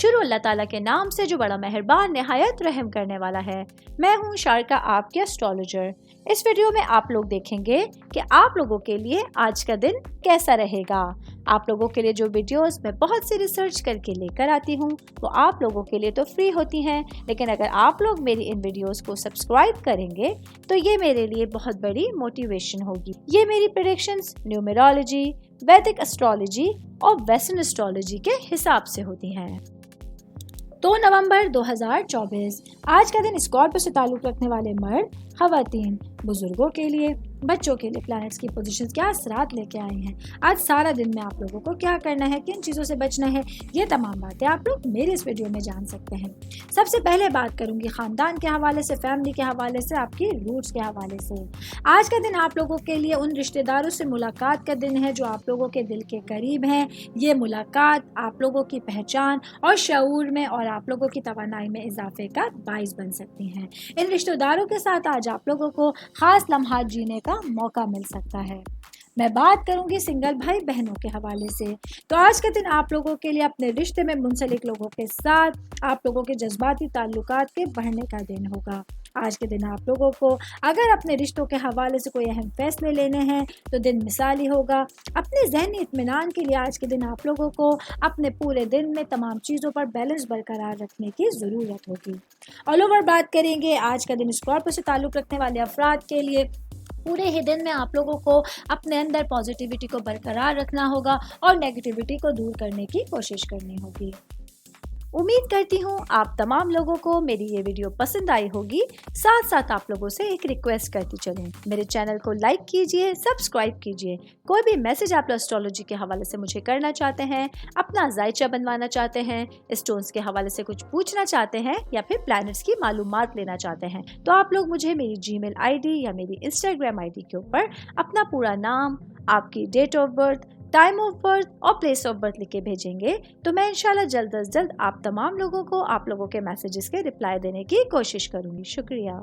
شروع اللہ تعالیٰ کے نام سے جو بڑا مہربان نہایت رحم کرنے والا ہے۔ میں ہوں شارکا، آپ کے اسٹرالوجر۔ اس ویڈیو میں آپ لوگ دیکھیں گے کہ آپ لوگوں کے لیے آج کا دن کیسا رہے گا۔ آپ لوگوں کے لیے جو ویڈیوز میں بہت سی ریسرچ کر کے لے کر آتی ہوں وہ آپ لوگوں کے لیے تو فری ہوتی ہیں، لیکن اگر آپ لوگ میری ان ویڈیوز کو سبسکرائب کریں گے تو یہ میرے لیے بہت بڑی موٹیویشن ہوگی۔ یہ میری پریڈکشنز نیومرولوجی، ویدک اسٹرالوجی اور ویسٹرن اسٹرالوجی کے حساب سے ہوتی ہیں۔ 2 نومبر 2024 آج کا دن اسکارپیو سے تعلق رکھنے والے مرد، خواتین، بزرگوں کے لیے، بچوں کے لیے پلانٹس کی پوزیشنز کیا اثرات لے کے آئی ہیں۔ آج سارا دن میں آپ لوگوں کو کیا کرنا ہے، کن چیزوں سے بچنا ہے، یہ تمام باتیں آپ لوگ میرے اس ویڈیو میں جان سکتے ہیں۔ سب سے پہلے بات کروں گی خاندان کے حوالے سے، فیملی کے حوالے سے، آپ کی روٹس کے حوالے سے۔ آج کا دن آپ لوگوں کے لیے ان رشتہ داروں سے ملاقات کا دن ہے جو آپ لوگوں کے دل کے قریب ہیں۔ یہ ملاقات آپ لوگوں کی پہچان اور شعور میں اور آپ لوگوں کی توانائی میں اضافے کا باعث بن سکتی ہیں۔ ان رشتہ داروں کے ساتھ آج آپ لوگوں کو خاص لمحات جینے کا موقع مل سکتا ہے۔ میں بات کروں گی سنگل بھائی بہنوں کے حوالے سے، تو آج کا دن آپ لوگوں کے لیے اپنے رشتے میں منسلک لوگوں کے ساتھ آپ لوگوں کے جذباتی تعلقات کے بڑھنے کا دن ہوگا۔ آج کے دن آپ لوگوں کو اگر اپنے رشتوں کے حوالے سے کوئی اہم فیصلے لینے ہیں تو دن مثالی ہوگا۔ اپنے ذہنی اطمینان کے لیے آج کے دن آپ لوگوں کو اپنے پورے دن میں تمام چیزوں پر بیلنس برقرار رکھنے کی ضرورت ہوگی۔ آل اوور بات کریں گے آج کا دن اسکارپیو سے تعلق رکھنے والے افراد کے لیے، پورے ہی دن میں آپ لوگوں کو اپنے اندر پازیٹیوٹی کو برقرار رکھنا ہوگا اور نیگیٹیوٹی کو دور کرنے کی کوشش کرنی ہوگی۔ امید کرتی ہوں آپ تمام لوگوں کو میری یہ ویڈیو پسند آئی ہوگی۔ ساتھ ساتھ آپ لوگوں سے ایک ریکویسٹ کرتی چلیں، میرے چینل کو لائک کیجئے، سبسکرائب کیجئے۔ کوئی بھی میسج آپ اسٹرالوجی کے حوالے سے مجھے کرنا چاہتے ہیں، اپنا ذائچہ بنوانا چاہتے ہیں، اسٹونز کے حوالے سے کچھ پوچھنا چاہتے ہیں یا پھر پلانٹس کی معلومات لینا چاہتے ہیں، تو آپ لوگ مجھے میری جی میل آئی ڈی یا میری انسٹاگرام آئی ڈی کے اوپر اپنا پورا نام، آپ کی date of birth, time of birth اور پلیس آف برتھ لکھ کے بھیجیں گے تو میں انشاءاللہ جلد از جلد آپ تمام لوگوں کو آپ لوگوں کے میسیجز کے رپلائی دینے کی کوشش کروں گی۔ شکریہ۔